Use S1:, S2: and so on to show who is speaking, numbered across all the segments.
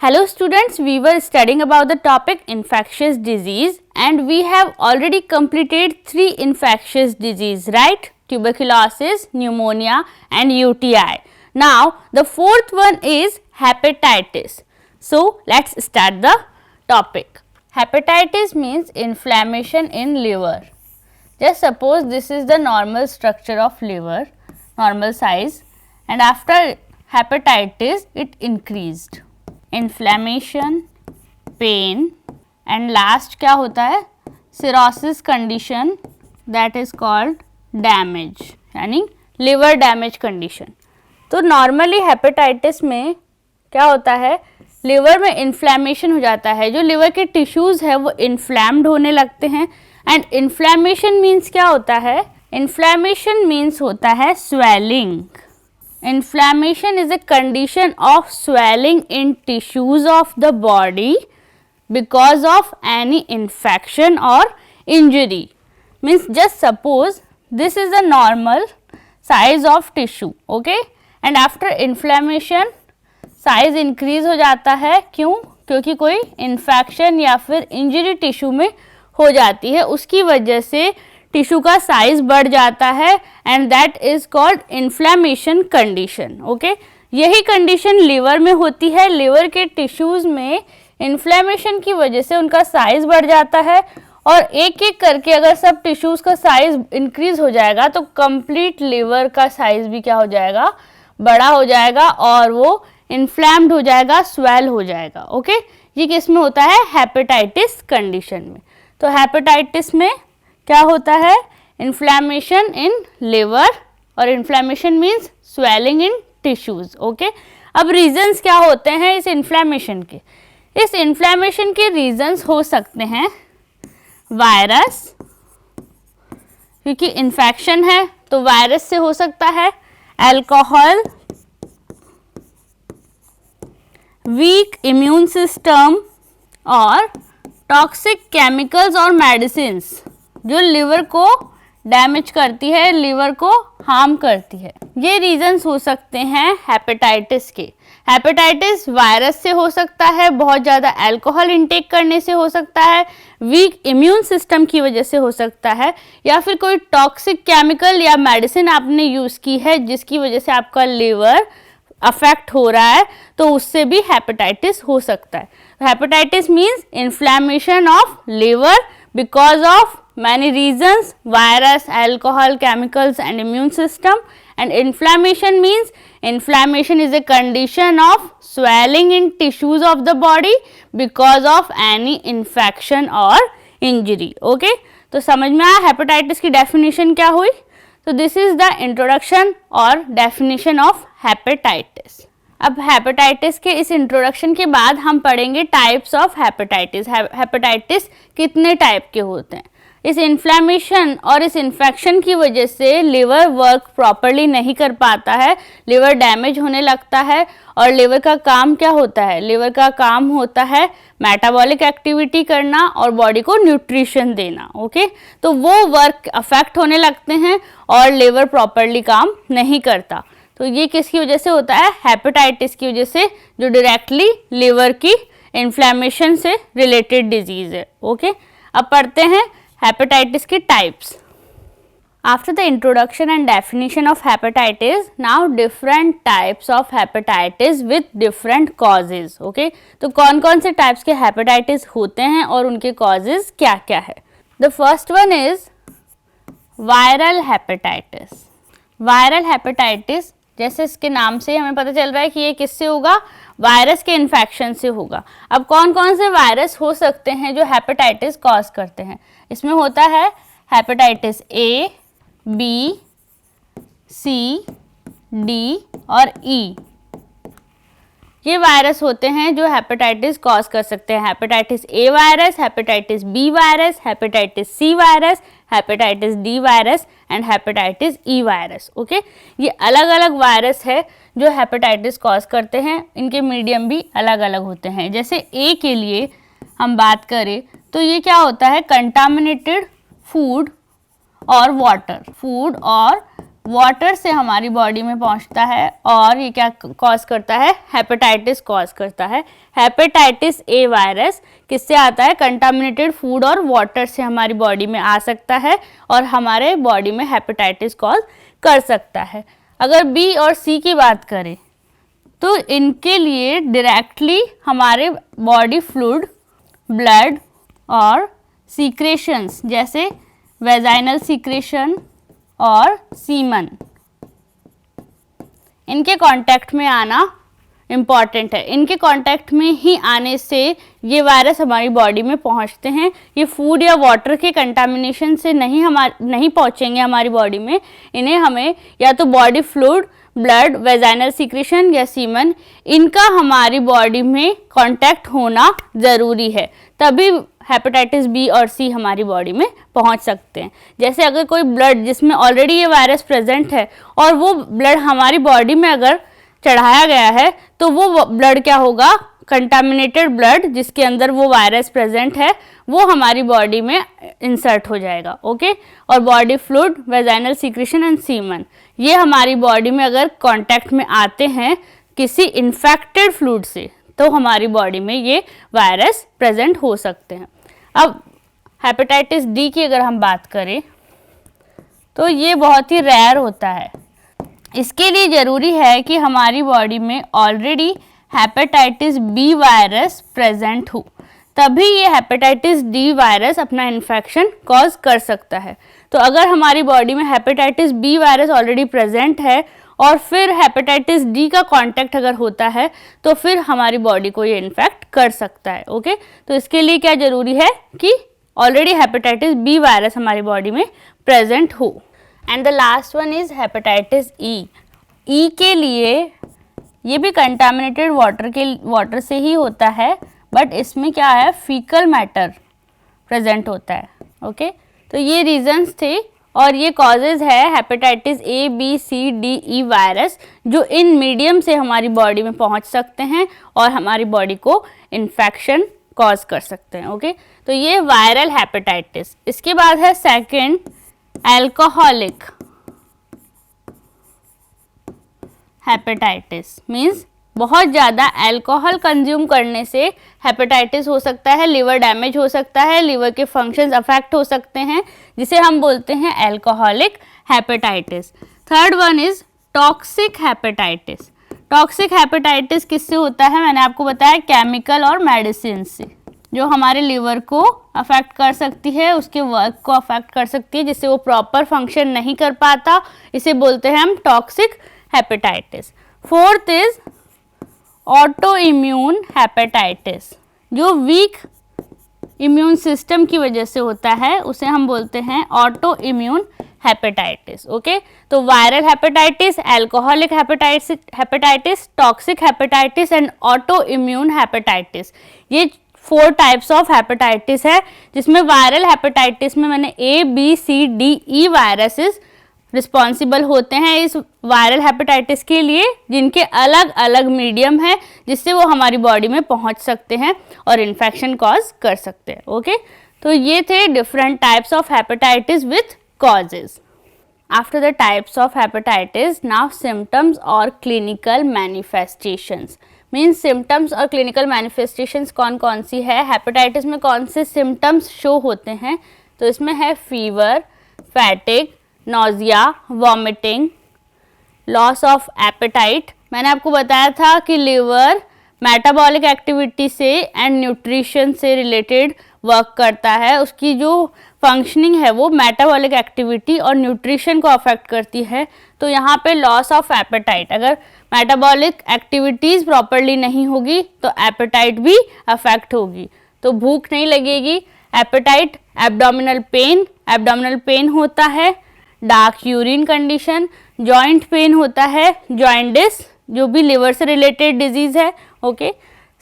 S1: Hello students, we were studying about the topic infectious disease and we have already completed 3 infectious disease, right? Tuberculosis, pneumonia and UTI. Now the fourth one is hepatitis. So let's start the topic. Hepatitis means inflammation in liver. Just suppose this is the normal structure of liver, normal size, and after hepatitis it increased. Inflammation, pain and last क्या होता है cirrhosis condition that is called damage यानी liver damage condition. तो normally hepatitis में क्या होता है liver में इन्फ्लेमेशन हो जाता है, जो लिवर के टिश्यूज़ है वो इन्फ्लैम्ड होने लगते हैं। एंड इन्फ्लेमेशन मीन्स क्या होता है, इन्फ्लेमेशन मीन्स होता है swelling. Inflammation is a condition of swelling in tissues of the body because of any infection or injury. Means just suppose this is the normal size of tissue, okay? And after inflammation size increase हो जाता है, क्यों? क्योंकि कोई infection या फिर injury tissue में हो जाती है, उसकी वजह से टिश्यू का साइज बढ़ जाता है and that is called inflammation condition. Okay, यही कंडीशन लिवर में होती है। लिवर के टिश्यूज में इन्फ्लेमेशन की वजह से उनका साइज बढ़ जाता है और एक एक करके अगर सब टिश्यूज का साइज इंक्रीज हो जाएगा तो कंप्लीट लिवर का साइज भी क्या हो जाएगा, बड़ा हो जाएगा और वो इन्फ्लैम्ड हो जाएगा, स्वेल हो जाएगा। ओके, ये किस में होता है, हेपेटाइटिस कंडीशन में। तो हेपेटाइटिस में क्या होता है, इन्फ्लेमेशन इन लिवर और inflammation means swelling in tissues. Okay, अब रीजंस क्या होते हैं इस इन्फ्लेमेशन के? इस इन्फ्लेमेशन के रीजंस हो सकते हैं वायरस, क्योंकि इन्फेक्शन है तो वायरस से हो सकता है, अल्कोहल, वीक इम्यून सिस्टम और टॉक्सिक केमिकल्स और मेडिसिन्स जो लिवर को डैमेज करती है, लिवर को हार्म करती है। ये रीजंस हो सकते हैं हेपेटाइटिस के। हेपेटाइटिस वायरस से हो सकता है, बहुत ज़्यादा अल्कोहल इंटेक करने से हो सकता है, वीक इम्यून सिस्टम की वजह से हो सकता है, या फिर कोई टॉक्सिक केमिकल या मेडिसिन आपने यूज़ की है जिसकी वजह से आपका लिवर अफेक्ट हो रहा है, तो उससे भी हेपेटाइटिस हो सकता है। Hepatitis means inflammation of liver because of many reasons, virus, alcohol, chemicals and immune system. And inflammation means inflammation is a condition of swelling in tissues of the body because of any infection or injury. Okay, तो समझ में आया hepatitis की definition क्या हुई? तो this is the introduction और definition of hepatitis. अब हेपेटाइटिस के इस इंट्रोडक्शन के बाद हम पढ़ेंगे टाइप्स ऑफ हेपेटाइटिस। हेपेटाइटिस कितने टाइप के होते हैं? इस इन्फ्लेमेशन और इस इन्फेक्शन की वजह से लिवर वर्क प्रॉपरली नहीं कर पाता है, लिवर डैमेज होने लगता है। और लिवर का काम क्या होता है? लिवर का काम होता है मेटाबॉलिक एक्टिविटी करना और बॉडी को न्यूट्रिशन देना। ओके, तो वो वर्क अफेक्ट होने लगते हैं और लिवर प्रॉपरली काम नहीं करता। तो ये किसकी वजह से होता है? हेपेटाइटिस की वजह से, जो डायरेक्टली लिवर की इन्फ्लेमेशन से रिलेटेड डिजीज है। ओके, अब पढ़ते हैं हेपेटाइटिस के types. After the introduction and definition of hepatitis, now different types of hepatitis with different causes. Okay, तो कौन कौन से टाइप्स के हेपेटाइटिस होते हैं और उनके कॉजेज क्या क्या है? The first one is viral hepatitis. Viral hepatitis, जैसे इसके नाम से हमें पता चल रहा है कि ये किससे होगा, वायरस के इन्फेक्शन से होगा। अब कौन कौन से वायरस हो सकते हैं जो हेपेटाइटिस कॉज करते हैं? इसमें होता है hepatitis A, B, C, D और ई। ये वायरस होते हैं जो हेपेटाइटिस कॉज कर सकते हैं। Hepatitis A virus, hepatitis B virus, hepatitis C virus, hepatitis D virus and hepatitis E virus. Okay, ये अलग अलग वायरस है जो हेपेटाइटिस कॉज करते हैं। इनके मीडियम भी अलग अलग होते हैं। जैसे ए के लिए हम बात करें तो ये क्या होता है, कंटामिनेटेड फूड और वाटर, फूड और वाटर से हमारी बॉडी में पहुंचता है और ये क्या कॉज करता है, हेपेटाइटिस कॉज करता है। हेपेटाइटिस ए वायरस किससे आता है, कंटामिनेटेड फूड और वाटर से हमारी बॉडी में आ सकता है और हमारे बॉडी में हेपेटाइटिस कॉज कर सकता है। अगर बी और सी की बात करें तो इनके लिए डायरेक्टली हमारे बॉडी फ्लूइड, ब्लड और सीक्रेशंस जैसे वेजाइनल सीक्रेशन और सीमन, इनके कांटेक्ट में आना इम्पॉर्टेंट है। इनके कांटेक्ट में ही आने से ये वायरस हमारी बॉडी में पहुंचते हैं। ये फूड या वाटर के कंटामिनेशन से नहीं पहुंचेंगे हमारी बॉडी में। इन्हें हमें या तो body fluid, blood, vaginal secretion या सीमन, इनका हमारी बॉडी में कांटेक्ट होना ज़रूरी है, तभी हेपेटाइटिस बी और सी हमारी बॉडी में पहुंच सकते हैं। जैसे अगर कोई ब्लड जिसमें ऑलरेडी ये वायरस प्रेजेंट है और वो ब्लड हमारी बॉडी में अगर चढ़ाया गया है तो वो ब्लड क्या होगा, कंटामिनेटेड ब्लड जिसके अंदर वो वायरस प्रेजेंट है वो हमारी बॉडी में इंसर्ट हो जाएगा। ओके, और body fluid, vaginal secretion and semen, ये हमारी बॉडी में अगर कांटेक्ट में आते हैं किसी इन्फेक्टेड फ्लूइड से तो हमारी बॉडी में ये वायरस प्रेजेंट हो सकते हैं। अब हेपेटाइटिस डी की अगर हम बात करें तो ये बहुत ही रेयर होता है। इसके लिए ज़रूरी है कि हमारी बॉडी में already hepatitis B virus present हो, तभी ये हेपेटाइटिस डी वायरस अपना इन्फेक्शन कॉज कर सकता है। तो अगर हमारी बॉडी में hepatitis B virus already present है और फिर हेपेटाइटिस डी का कांटेक्ट अगर होता है तो फिर हमारी बॉडी को ये इन्फेक्ट कर सकता है। ओके, तो इसके लिए क्या ज़रूरी है कि ऑलरेडी हेपेटाइटिस बी वायरस हमारी बॉडी में प्रेजेंट हो। And the last one is hepatitis E. E के लिए ये भी कंटामिनेटेड वाटर से ही होता है, बट इसमें क्या है, फीकल मैटर प्रेजेंट होता है। ओके, तो ये रीजंस थे और ये कॉजेज है hepatitis A, B, C, D, E virus जो इन मीडियम से हमारी बॉडी में पहुंच सकते हैं और हमारी बॉडी को इन्फेक्शन कॉज कर सकते हैं। ओके, तो ये वायरल हेपेटाइटिस। इसके बाद है सेकंड, अल्कोहलिक हेपेटाइटिस। मीन्स बहुत ज़्यादा अल्कोहल कंज्यूम करने से हेपेटाइटिस हो सकता है, लिवर डैमेज हो सकता है, लिवर के फंक्शंस अफेक्ट हो सकते हैं, जिसे हम बोलते हैं alcoholic hepatitis. Third one is toxic hepatitis. Toxic hepatitis किससे होता है, मैंने आपको बताया केमिकल और मेडिसिन से, जो हमारे लिवर को अफेक्ट कर सकती है, उसके वर्क को अफेक्ट कर सकती है, जिससे वो प्रॉपर फंक्शन नहीं कर पाता। इसे बोलते हैं हम toxic hepatitis. Fourth is auto immune hepatitis, जो वीक इम्यून सिस्टम की वजह से होता है, उसे हम बोलते हैं ऑटो इम्यून हेपेटाइटिस। ओके, तो viral hepatitis, alcoholic hepatitis, toxic hepatitis and auto immune hepatitis, ये 4 टाइप्स ऑफ हेपेटाइटिस है, जिसमें वायरल हेपेटाइटिस में मैंने ए, बी, सी, डी, ई वायरसेस रिस्पॉन्सिबल होते हैं इस वायरल हेपेटाइटिस के लिए, जिनके अलग अलग मीडियम है जिससे वो हमारी बॉडी में पहुंच सकते हैं और इन्फेक्शन कॉज कर सकते हैं। ओके, तो ये थे different types of hepatitis with causes. After the types of hepatitis, now symptoms और क्लिनिकल मैनिफेस्टेशंस। मीन्स सिम्टम्स और क्लिनिकल मैनिफेस्टेशंस कौन कौन सी है, हेपेटाइटिस में कौन से सिम्टम्स शो होते हैं। तो इसमें है fever, fatigue, nausea, vomiting, loss of appetite. मैंने आपको बताया था कि लिवर मेटाबॉलिक एक्टिविटी से एंड न्यूट्रिशन से रिलेटेड वर्क करता है, उसकी जो फंक्शनिंग है वो मेटाबॉलिक एक्टिविटी और न्यूट्रिशन को अफेक्ट करती है। तो यहाँ पे लॉस ऑफ एपेटाइट, अगर मेटाबॉलिक एक्टिविटीज़ प्रॉपरली नहीं होगी तो एपेटाइट भी अफेक्ट होगी, तो भूख नहीं लगेगी। एपेटाइट, एब्डोमिनल पेन होता है, dark urine condition, joint pain होता है, जॉइंटिस जो भी लिवर से रिलेटेड डिजीज़ है। ओके,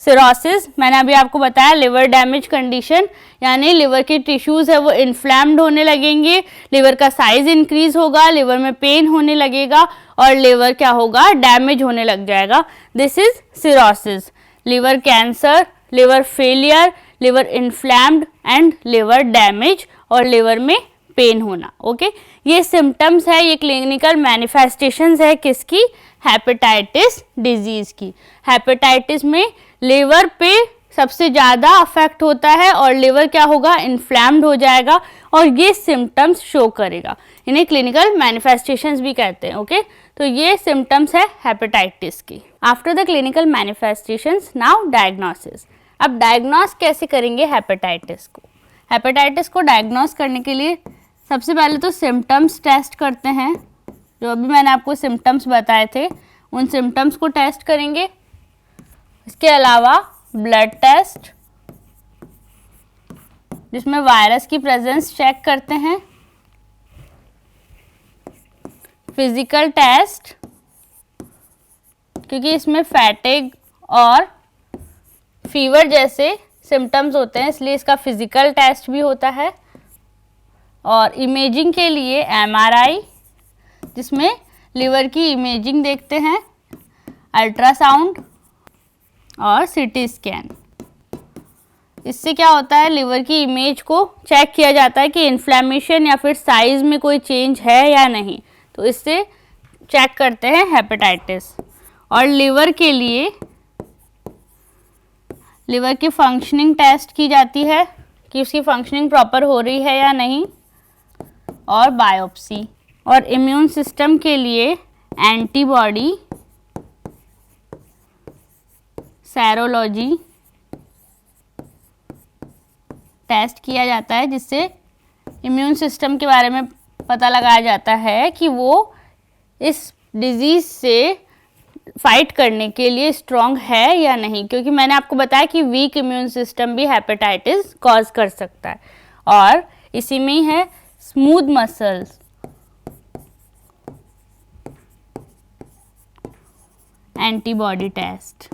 S1: सिरोसिस, मैंने अभी आपको बताया लिवर डैमेज कंडीशन, यानी लिवर के टिश्यूज़ है वो इन्फ्लैम्ड होने लगेंगे, लिवर का साइज इंक्रीज होगा, लिवर में पेन होने लगेगा और लिवर क्या होगा, डैमेज होने लग जाएगा। This is cirrhosis. Liver cancer, liver failure, liver inflamed and liver damage और लिवर में पेन होना। ओके, ये सिम्टम्स है, ये क्लिनिकल मैनिफेस्टेशंस है किसकी, हेपेटाइटिस डिजीज की। हेपेटाइटिस में लिवर पे सबसे ज़्यादा अफेक्ट होता है और लिवर क्या होगा, इन्फ्लैम्ड हो जाएगा और ये सिम्टम्स शो करेगा। इन्हें क्लिनिकल मैनिफेस्टेशंस भी कहते हैं। ओके, तो ये सिम्टम्स है हेपेटाइटिस की। After the clinical manifestations, now diagnosis. अब डायग्नोस कैसे करेंगे हेपेटाइटिस को? हेपेटाइटिस को डायग्नोस करने के लिए सबसे पहले तो सिम्टम्स टेस्ट करते हैं। जो अभी मैंने आपको सिम्टम्स बताए थे उन सिम्टम्स को टेस्ट करेंगे। इसके अलावा ब्लड टेस्ट, जिसमें वायरस की प्रेजेंस चेक करते हैं। फिजिकल टेस्ट, क्योंकि इसमें फैटिग और फीवर जैसे सिम्टम्स होते हैं इसलिए इसका फिजिकल टेस्ट भी होता है। और इमेजिंग के लिए एमआरआई, जिसमें लिवर की इमेजिंग देखते हैं, अल्ट्रासाउंड और सीटी स्कैन। इससे क्या होता है, लिवर की इमेज को चेक किया जाता है कि इन्फ्लेमेशन या फिर साइज में कोई चेंज है या नहीं, तो इससे चेक करते हैं हेपेटाइटिस। और लिवर के लिए लिवर की फंक्शनिंग टेस्ट की जाती है कि उसकी फंक्शनिंग प्रॉपर हो रही है या नहीं, और बायोप्सी। और इम्यून सिस्टम के लिए एंटीबॉडी, सेरोलॉजी टेस्ट किया जाता है, जिससे इम्यून सिस्टम के बारे में पता लगाया जाता है कि वो इस डिजीज़ से फाइट करने के लिए स्ट्रॉन्ग है या नहीं, क्योंकि मैंने आपको बताया कि वीक इम्यून सिस्टम भी हेपेटाइटिस कॉज कर सकता है। और इसी में ही है स्मूथ मसल्स, एंटीबॉडी टेस्ट,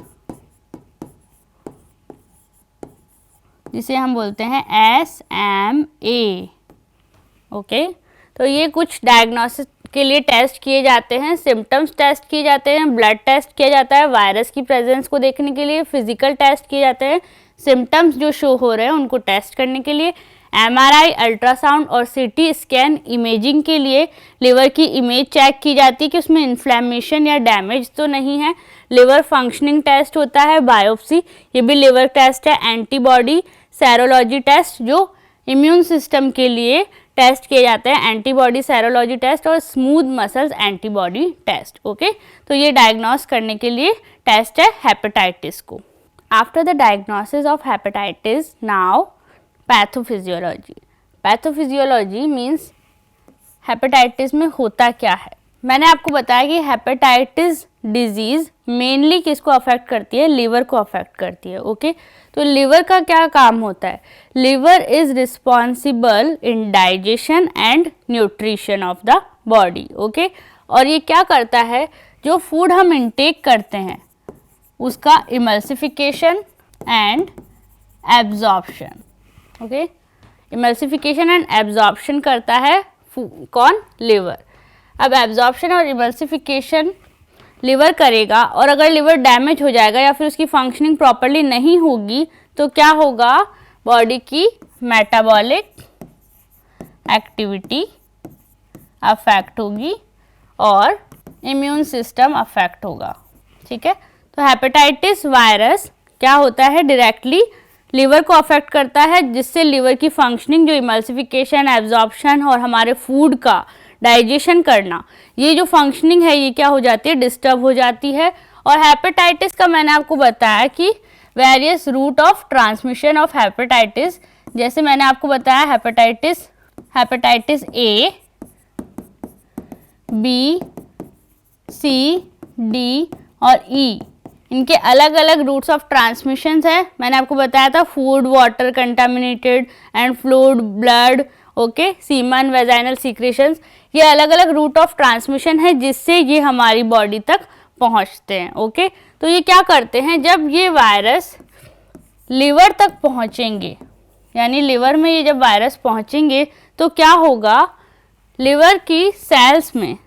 S1: जिसे हम बोलते हैं SMA। ओके, तो ये कुछ डायग्नोसिस के लिए टेस्ट किए जाते हैं। सिम्टम्स टेस्ट किए जाते हैं, ब्लड टेस्ट किया जाता है वायरस की प्रेजेंस को देखने के लिए, फिजिकल टेस्ट किए जाते हैं सिम्टम्स जो शो हो रहे हैं उनको टेस्ट करने के लिए, एमआरआई, अल्ट्रासाउंड और सीटी स्कैन इमेजिंग के लिए लिवर की इमेज चेक की जाती है कि उसमें इन्फ्लेमेशन या डैमेज तो नहीं है। लिवर फंक्शनिंग टेस्ट होता है, बायोप्सी, ये भी लिवर टेस्ट है, एंटीबॉडी, सेरोलॉजी टेस्ट जो इम्यून सिस्टम के लिए टेस्ट किए जाते हैं, एंटीबॉडी सेरोलॉजी टेस्ट और smooth muscles antibody test. Okay, तो ये डायग्नोस करने के लिए टेस्ट है हेपेटाइटिस को। After the diagnosis of hepatitis, now pathophysiology. Pathophysiology means hepatitis में होता क्या है। मैंने आपको बताया कि हेपेटाइटिस डिजीज़ मेनली किसको अफेक्ट करती है, लिवर को अफेक्ट करती है। ओके, तो लिवर का क्या काम होता है, liver is responsible in digestion and nutrition of the body. Okay, और ये क्या करता है, जो फूड हम इंटेक करते हैं उसका emulsification and absorption. Okay, emulsification and absorption करता है कौन, लिवर। अब एब्जॉर्प्शन और इमल्सिफिकेशन लिवर करेगा, और अगर लिवर डैमेज हो जाएगा या फिर उसकी फंक्शनिंग प्रॉपरली नहीं होगी तो क्या होगा, बॉडी की मेटाबॉलिक एक्टिविटी अफेक्ट होगी और इम्यून सिस्टम अफेक्ट होगा। ठीक है, तो हेपेटाइटिस वायरस क्या होता है, डायरेक्टली लिवर को अफेक्ट करता है, जिससे लिवर की फंक्शनिंग, जो इमल्सिफिकेशन, एब्जॉर्प्शन और हमारे फूड का डाइजेशन करना, ये जो फंक्शनिंग है ये क्या हो जाती है, डिस्टर्ब हो जाती है। और हेपेटाइटिस का मैंने आपको बताया कि various route of transmission of hepatitis, जैसे मैंने आपको बताया hepatitis A, B, C, D और E, इनके अलग अलग रूट्स ऑफ ट्रांसमिशन है। मैंने आपको बताया था food, water contaminated and fluid, blood, okay, semen, vaginal secretions, ये अलग अलग रूट ऑफ ट्रांसमिशन है जिससे ये हमारी बॉडी तक पहुंचते हैं। ओके, तो ये क्या करते हैं, जब ये वायरस लिवर तक पहुंचेंगे, यानी लिवर में ये जब वायरस पहुंचेंगे तो क्या होगा, लिवर की सेल्स में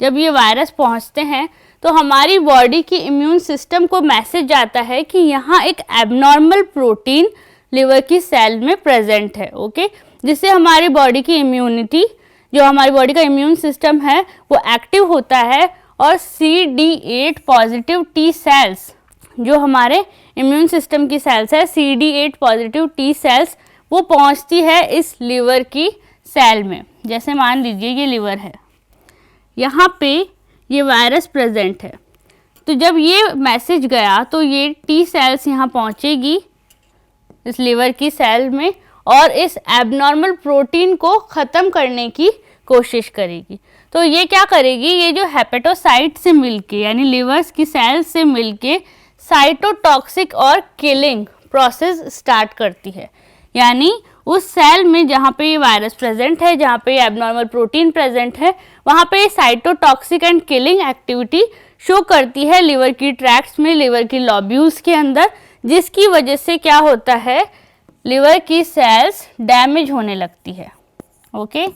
S1: जब ये वायरस पहुंचते हैं तो हमारी बॉडी की इम्यून सिस्टम को मैसेज जाता है कि यहाँ एक एबनॉर्मल प्रोटीन लिवर की सेल में प्रेजेंट है। ओके, जिससे हमारी बॉडी की इम्यूनिटी जो हमारी बॉडी का इम्यून सिस्टम है वो एक्टिव होता है और CD8 पॉजिटिव टी सेल्स, जो हमारे इम्यून सिस्टम की सेल्स है, CD8 पॉजिटिव टी सेल्स, वो पहुंचती है इस लिवर की सेल में। जैसे मान लीजिए ये लिवर है, यहाँ पे ये वायरस प्रेजेंट है, तो जब ये मैसेज गया तो ये टी सेल्स यहाँ पहुँचेगी इस लिवर की सेल में और इस एबनॉर्मल प्रोटीन को ख़त्म करने की कोशिश करेगी। तो ये क्या करेगी, ये जो हेपेटोसाइट से मिलके यानी लिवर्स की सेल्स से मिलके साइटोटॉक्सिक और किलिंग प्रोसेस स्टार्ट करती है। यानी उस सेल में जहाँ पे ये वायरस प्रेजेंट है, जहाँ पे ये एबनॉर्मल प्रोटीन प्रेजेंट है, वहाँ पे cytotoxic and killing activity show करती है लिवर की ट्रैक्ट्स में, लिवर की लॉब्यूल्स के अंदर, जिसकी वजह से क्या होता है, लिवर की सेल्स डैमेज होने लगती है। ओके,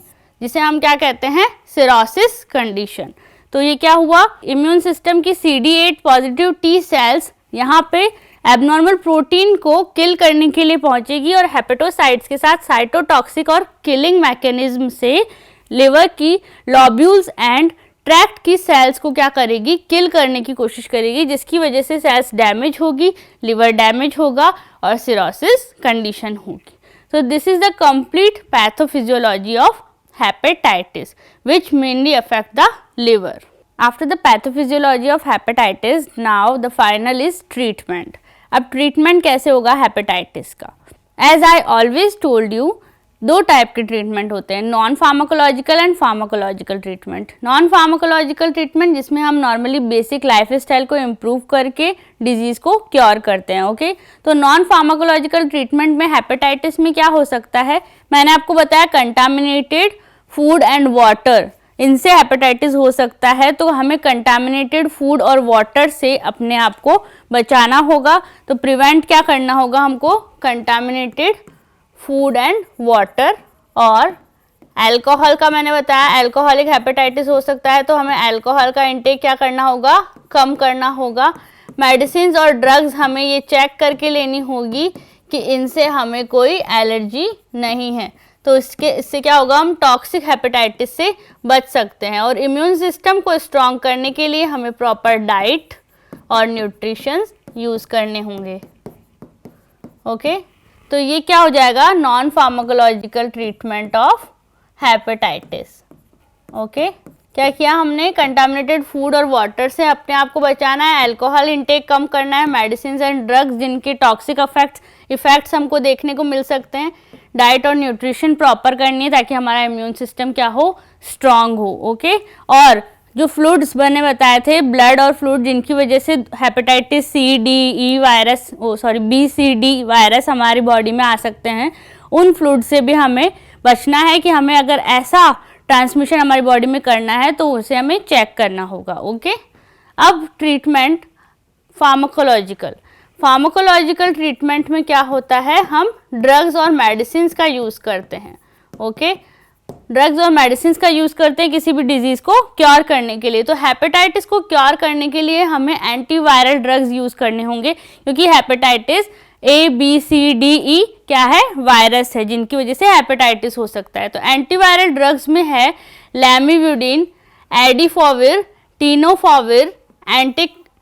S1: जिसे हम क्या कहते हैं, सिरोसिस कंडीशन। तो ये क्या हुआ, इम्यून सिस्टम की CD8 पॉजिटिव टी सेल्स यहाँ पे एबनॉर्मल प्रोटीन को किल करने के लिए पहुंचेगी और हेपेटोसाइट्स के साथ साइटोटॉक्सिक और किलिंग मैकेनिज्म से लिवर की लॉब्यूल्स एंड ट्रैक्ट की सेल्स को क्या करेगी, किल करने की कोशिश करेगी, जिसकी वजह से सेल्स डैमेज होगी, लिवर डैमेज होगा और सिरोसिस कंडीशन होगी। So this is the complete pathophysiology of hepatitis, which mainly affect the liver. After the pathophysiology of hepatitis, now the final is treatment. अब treatment कैसे होगा hepatitis का? As I always told you, दो type के treatment होते हैं, non pharmacological and pharmacological treatment. Non pharmacological treatment जिसमें हम नॉर्मली बेसिक लाइफस्टाइल को इम्प्रूव करके डिजीज़ को क्योर करते हैं। ओके, तो नॉन फार्माकोलॉजिकल ट्रीटमेंट में हेपेटाइटिस में क्या हो सकता है, मैंने आपको बताया कंटामिनेटेड फूड एंड वाटर, इनसे हेपेटाइटिस हो सकता है। तो हमें कंटामिनेटेड फूड और वाटर से अपने आप को बचाना होगा। तो प्रिवेंट क्या करना होगा हमको, कंटामिनेटेड फूड एंड वाटर। और अल्कोहल का मैंने बताया, अल्कोहलिक हेपेटाइटिस हो सकता है, तो हमें अल्कोहल का इंटेक क्या करना होगा, कम करना होगा। मेडिसिन और ड्रग्स हमें ये चेक करके लेनी होगी कि इनसे हमें कोई एलर्जी नहीं है, तो इससे क्या होगा, हम टॉक्सिक हेपेटाइटिस से बच सकते हैं। और इम्यून सिस्टम को स्ट्रॉन्ग करने के लिए हमें प्रॉपर डाइट और न्यूट्रिशन यूज़ करने होंगे। ओके, तो ये क्या हो जाएगा, non pharmacological treatment of hepatitis. Okay, क्या किया हमने, कंटामिनेटेड फूड और वाटर से अपने आप को बचाना है, अल्कोहल इंटेक कम करना है, मेडिसिन एंड ड्रग्स जिनके टॉक्सिक इफेक्ट्स हमको देखने को मिल सकते हैं, डाइट और न्यूट्रिशन प्रॉपर करनी है ताकि हमारा इम्यून सिस्टम क्या हो, स्ट्रांग हो। ओके, और जो फ्लूइड्स मैंने बताए थे, ब्लड और फ्लूइड, जिनकी वजह से hepatitis C/D/E virus, B/C/D virus हमारी बॉडी में आ सकते हैं, उन फ्लूइड से भी हमें बचना है कि हमें अगर ऐसा ट्रांसमिशन हमारी बॉडी में करना है तो उसे हमें चेक करना होगा। ओके, अब ट्रीटमेंट फार्माकोलॉजिकल ट्रीटमेंट में क्या होता है, हम ड्रग्स और मेडिसिन का यूज़ करते हैं। ओके, ड्रग्स और मेडिसिन का यूज़ करते हैं किसी भी डिजीज़ को क्योर करने के लिए। तो हेपेटाइटिस को क्योर करने के लिए हमें एंटीवायरल ड्रग्स यूज़ करने होंगे, क्योंकि हेपेटाइटिस A/B/C/D/E क्या है, वायरस है, जिनकी वजह से हेपेटाइटिस हो सकता है। तो एंटीवायरल ड्रग्स में है लैमिविडिन, एडिफोविर, टीनोफोविर,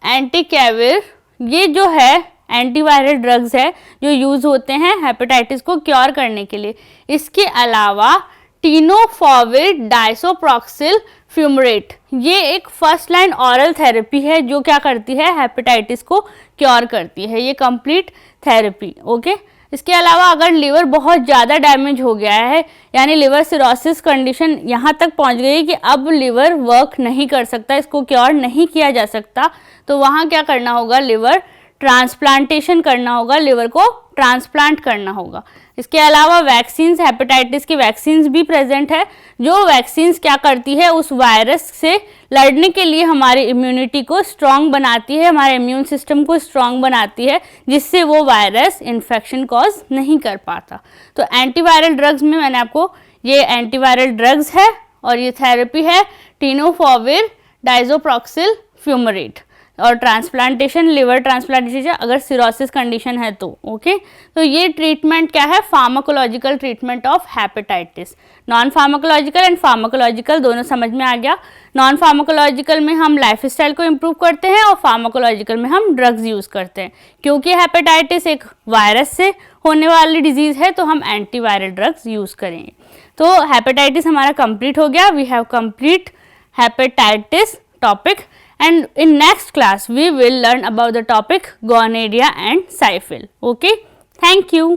S1: एंटिकैविर, ये जो है एंटीवायरल ड्रग्स है जो यूज़ होते हैं हेपेटाइटिस को क्योर करने के लिए। इसके अलावा टीनोफोविर डाइसोप्रोक्सिल फ्यूमरेट, ये एक फर्स्ट लाइन ऑरल थेरेपी है जो क्या करती है, हेपेटाइटिस को क्योर करती है, ये कंप्लीट थेरेपी। ओके, इसके अलावा अगर लिवर बहुत ज़्यादा डैमेज हो गया है, यानी लिवर सिरोसिस कंडीशन यहाँ तक पहुँच गई कि अब लिवर वर्क नहीं कर सकता, इसको क्योर नहीं किया जा सकता, तो वहाँ क्या करना होगा, लिवर ट्रांसप्लांटेशन करना होगा, लिवर को ट्रांसप्लांट करना होगा। इसके अलावा वैक्सीन्स, हेपेटाइटिस की वैक्सीन्स भी प्रेजेंट है, जो वैक्सीन्स क्या करती है, उस वायरस से लड़ने के लिए हमारी इम्यूनिटी को स्ट्रांग बनाती है, हमारे इम्यून सिस्टम को स्ट्रांग बनाती है, जिससे वो वायरस इन्फेक्शन कॉज नहीं कर पाता। तो एंटीवायरल ड्रग्स में मैंने आपको ये एंटीवायरल ड्रग्स है और ये थेरेपी है टीनोफोविर डाइसोप्रोक्सिल फ्यूमरेट। और ट्रांसप्लांटेशन, लिवर ट्रांसप्लांटेशन अगर सिरोसिस कंडीशन है तो। ओके, तो ये ट्रीटमेंट क्या है, pharmacological treatment of hepatitis. Non pharmacological and pharmacological दोनों समझ में आ गया। नॉन फार्माकोलॉजिकल में हम लाइफस्टाइल को इम्प्रूव करते हैं और फार्माकोलॉजिकल में हम ड्रग्स यूज़ करते हैं। क्योंकि हेपेटाइटिस एक वायरस से होने वाली डिजीज़ है तो हम एंटीवायरल ड्रग्स यूज़ करेंगे। तो हेपेटाइटिस हमारा कंप्लीट हो गया। We have complete hepatitis topic, and in next class we will learn about the topic gonorrhea and syphilis. Okay, thank you.